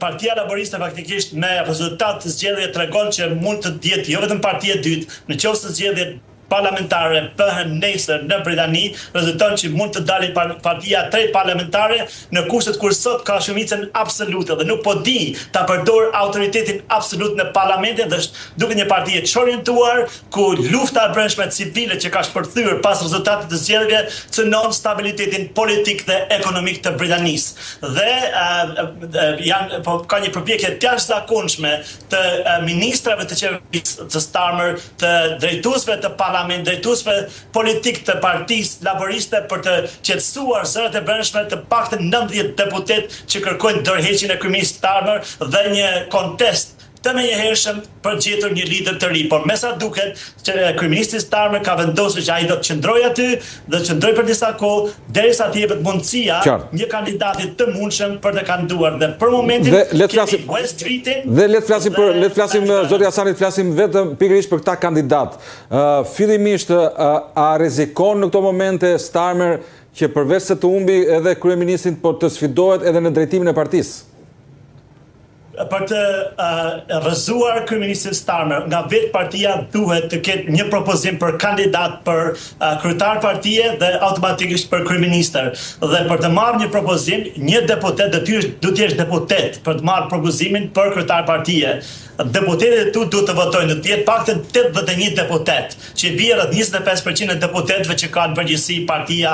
Partia Laboriste faktikisht me rezultat të zgjedhjeve tregon që mund të jetë jo vetëm partia e dytë, në qoftë se zgjedhjet parlamentare bëhen nesër në Britani, rezulton që mund të dalë partia e tretë parlamentare në kushtet kur sot ka shumicën absolute dhe nuk po di ta përdor autoritetin absolut në parlamentin dhe duke një parti e çorientuar ku lufta e brendshme civile që ka shpërthyer pas rezultatit të zgjedhjeve cënon stabilitetin politik dhe ekonomik të Britanisë. Dhe ka një përpjekje të jashtëzakonshme të ministrave të qeverisë të Starmer, të drejtuesve të drejtuesve politik të Partisë Laboriste për të qetësuar zërat e brendshme të paktën 90 deputet që kërkojnë dorëheqjen e kryeministit Starmer dhe një kontest të menjëhershëm për gjetur një lider të ri, por me sa duket që kryeministi Starmer ka vendosur që ai do të qëndrojë aty dhe të qëndrojë për disa kohë derisa të jepet mundësia një kandidati të mundshëm për të kandiduar. Dhe për momentin le të flasim zoti Hasani, flasim vetëm pikërisht për këta kandidat. Fillimisht a rrezikon në këto momente Starmer që përveç se të humbi edhe kryeministin, por të sfidohet edhe në drejtimin e partisë? Për të rrëzuar kryeministin Starmer, nga vetë partia duhet të ketë një propozim për kandidat për kryetar partie dhe automatikisht për kryeministër. Dhe për të marrë një propozim, një deputet duhet të jesh deputet për të marrë propozimin për kryetar partie. Deputetët tu duhet të votojnë, të jetë paktën 81 deputet, që bie rreth 25% e deputetëve që kanë përgjithësi partia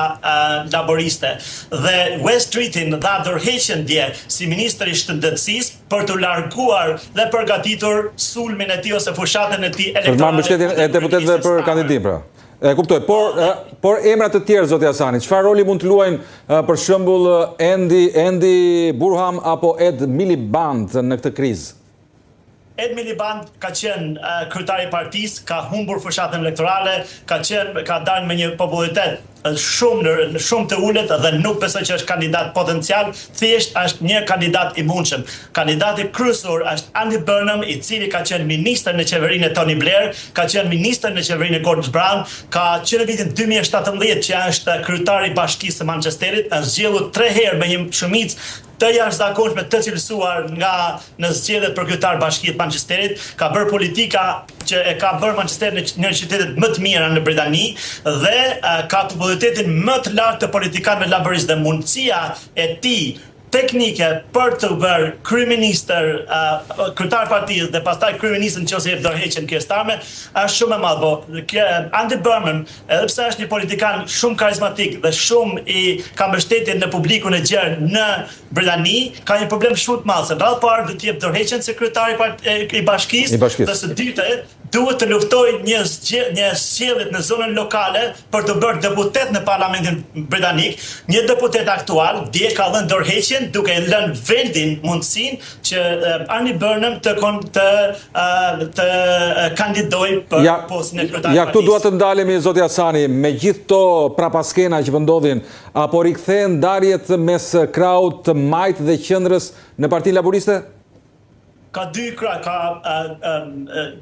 Laboriste. Dhe West Streetin dha dorëheqjen dje si ministër i shëndetësisë për të larguar dhe përgatitur sulmin e tij ose fushatën e tij elektorale. Për marrë mbështetjen e deputetëve për kandidim, pra. E kuptoj, por emrat të tjerë, zoti Hasani, çfarë roli mund të luajnë për shembull Andy Burham apo Ed Miliband në këtë krizë? Ed Miliband ka qenë kryetari i partisë, ka humbur fushatën elektorale, ka dalë me një popullaritet shumë të ulët dhe nuk besoj që është kandidat potencial, thjesht është një kandidat i mundshëm. Kandidati kryesor është Andy Burnham, i cili ka qenë ministër në qeverinë e Tony Blair, ka qenë ministër në qeverinë e Gordon Brown, ka qenë në vitin 2017 që është kryetari i Bashkisë së Manchesterit, është zgjedhur 3 herë me një shumicë të jashtëzakonshme të cilësuar në zgjedhjet për kryetar Bashkisë të Manchesterit, ka bërë politika që e ka bërë Manchesterin në qytetet më të mira në Britani dhe ka popularitetin më të lartë të politikanëve laborist dhe mundësia e tij teknike për të bërë kryeministër, kryetar partisë dhe pastaj kryeministër nëse jep dorëheqjen kësaj Starmer, është shumë e madhe. Andy Burnham, edhe pse është një politikan shumë karizmatik dhe shumë ka mbështetje në publikun e gjerë në Britani, ka një problem shumë të madh. Rrallë parë do të jep dorëheqjen sekretari i Bashkisë dhe së dytë duhet të luftojë një zgjedhje në zonën lokale për të bërë deputet në Parlamentin Britanik. Një deputet aktual dje ka dhënë dorëheqjen duke lënë vendin mundësinë që Andy Burnham të kandidojë për postën e kryetarit. Ja, këtu dua të ndalemi, zoti Hasani, me gjithë këto prapaskena që po ndodhin, apo rikthehen ndarjet mes krahut të majt dhe qendrës në Partinë Laboriste? Ka dy krah,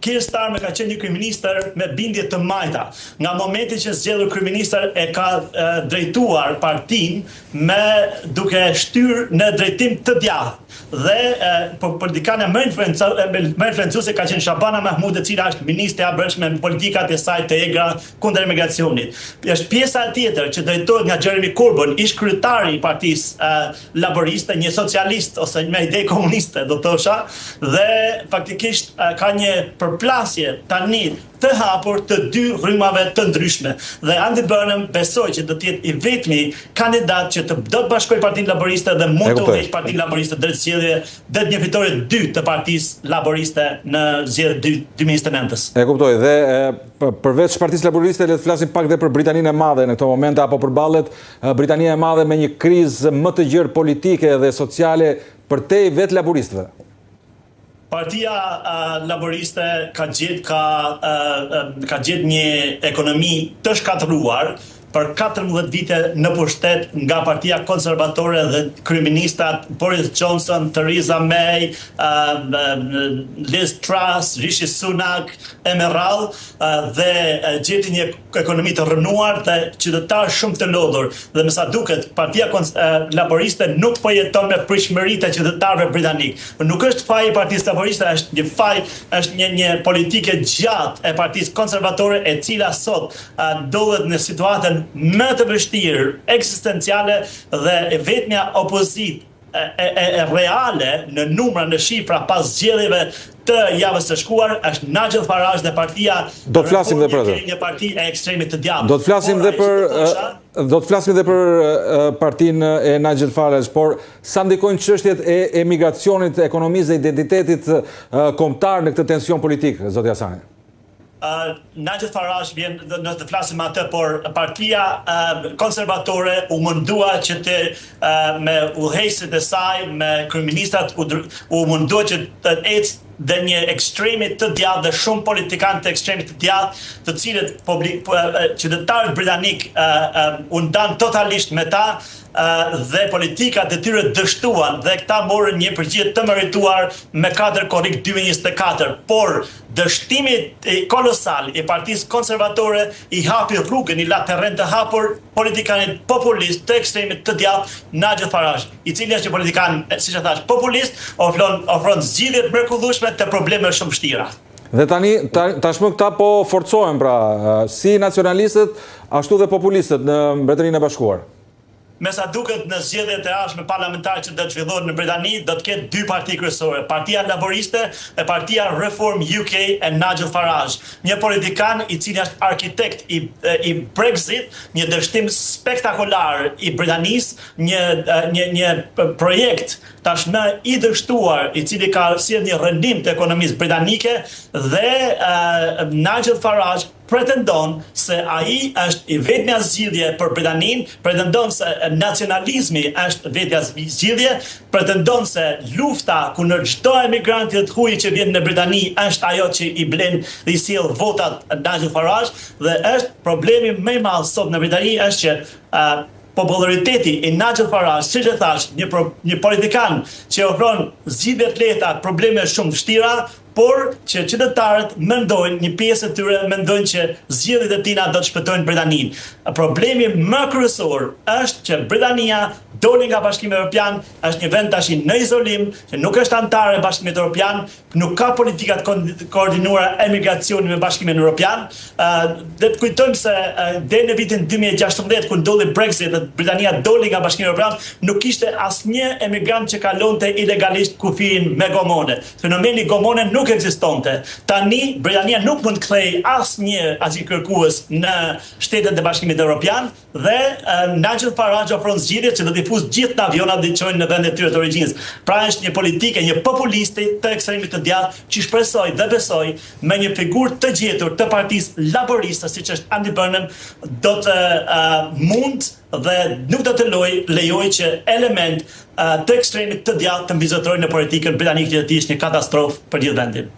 Keir Starmer ka qenë një kryeministër me bindje të majta. Nga momenti që zgjedhur kryeministër e ka drejtuar partinë duke shtyr në drejtim të djathtë. Dhe politikane më influencuese ka qenë Shabana Mahmood, e cila është ministre e brendshme me politikat e saj të egra kundër emigracionit. Është pjesa tjetër që drejtohet nga Jeremy Corbyn, ish kryetari i Partisë Laboriste, një socialist ose me ide komuniste, do thosha, dhe faktikisht ka një përplasje tani të hapur të dy rrymave të ndryshme. Dhe Andy Burnham besoj që do të jetë i vetmi kandidat që do të bashkojë Partinë Laboriste dhe mund të udhëheqë Partinë Laboriste drejt zgjedhjeve, dhe një fitore të dytë të Partisë Laboriste në zgjedhjet 2009-s. E kuptoj, dhe përveç Partisë Laboriste le të flasim pak dhe për Britaninë e Madhe në këto momente, apo përballet Britania e Madhe me një krizë më të gjerë politike dhe sociale përtej vetë laboristëve? Partia Laboriste ka gjetë një ekonomi të shkatëruar, për 14 vite në pushtet nga Partia Konservatore dhe kryeministat Boris Johnson, Theresa May, Liz Truss, Rishi Sunak, Emerald dhe gjeti një ekonomi të rënuar dhe qytetarë shumë të lodhur. Dhe me sa duket, Partia Laboriste nuk po jeton me pritshmëritë e qytetarëve britanik. Nuk është faji i Partisë Laboriste, është një politike gjatë e Partisë Konservatore e cila sot ndodhet në situatën më të vështirë, eksistenciale dhe vetmja opozitë e reale në numra, në shifra pas zgjedhjeve të javës së shkuar është Nigel Farage dhe partia do të flasim dhe për atë. Një parti e ekstremit të djathtë. Do të flasim dhe për partinë e Nigel Farage, por sa ndikojnë çështjet e emigracionit, ekonomisë dhe identitetit kombëtar në këtë tension politik, zoti Hasani? Nigel Farage vjen në të flasim atë, por partia konservatore u mundua që me udhëheqësit e saj, me kryeministrat u mundua që të ecë dhe një ekstremit të djathtë dhe shumë politikanë të ekstremit të djathtë, të cilët qytetarët britanik u ndan totalisht me ta dhe politikat e tyre dështuan dhe këta morën një përgjigje të merituar me 4 korrik 2024, por dështimi kolosal i Partisë Konservatore i hapi rrugën, i la terren të hapur politikanit populist të ekstremit të djathtë Nigel Farage, i cili është një politikan, siç e thash, populist, ofron zgjidhje të mrekullueshme të probleme shumë vështira. Dhe tashmë këta po forcohen, pra, si nacionalistët, ashtu dhe populistët në Mbretërinë e Bashkuar. Me sa duket në zgjedhjet e ardhshme parlamentare që do të zhvillohen në Britani, do të ketë 2 parti kryesore, Partia Laboriste e Partia Reform UK e Nigel Farage, një politikan i cili është arkitekt i Brexit, një dështim spektakolar i Britanisë, një projekt tashmë i dështuar, i cili ka sjellë një rëndim të ekonomisë britanike dhe Nigel Farage pretendon se ai është i vetmja zgjidhje për Britaninë, pretendon se nacionalizmi është vetja zgjidhje, pretendon se lufta kundër çdo emigranti të huaj që vjen në Britani është ajo që i blen dhe i sjell votat Nigel Farage dhe është problemi më i madh sot në Britani është që populariteti i Nigel Farage, siç e thash, një politikan që ofron zgjidhje të lehta, probleme shumë vështira, por që qytetarët mendojnë, një pjesë e tyre mendojnë që zgjedhjet e tina do të shpëtojnë Britaninë. Problemi më kryesor është që Britania doli nga Bashkimi Evropian, është një vend tash në izolim, që nuk është antar e Bashkimit Evropian, nuk ka politika të koordinuara emigracioni me Bashkimin Evropian. Dhe të kujtojmë se deri në vitin 2016 kur ndodhi Brexit dhe Britania doli nga Bashkimi Evropian, nuk kishte asnjë emigrant që kalonte ilegalisht kufirin me gomone. Fenomeni gomone nuk ekzistonte. Tani Britania nuk mund të kthejë asnjë azilkërkues në shtetet e Bashkimit Evropian dhe Nigel Farage ofron zgjidhje që do t'i fusë gjithë në avionat dhe çojnë në vendet tyre të origjinës. Pra është një politike, një populisti të ekstremit të djathtë që shpresoj dhe besoj me një figurë të gjetur të Partisë Laboriste, siç është Andy Burnham, do të mund dhe nuk do të lejoj që element të ekstremit të djathtë të mbizotrojnë në politikën britanike, që të ishte një katastrofë për gjithë vendin.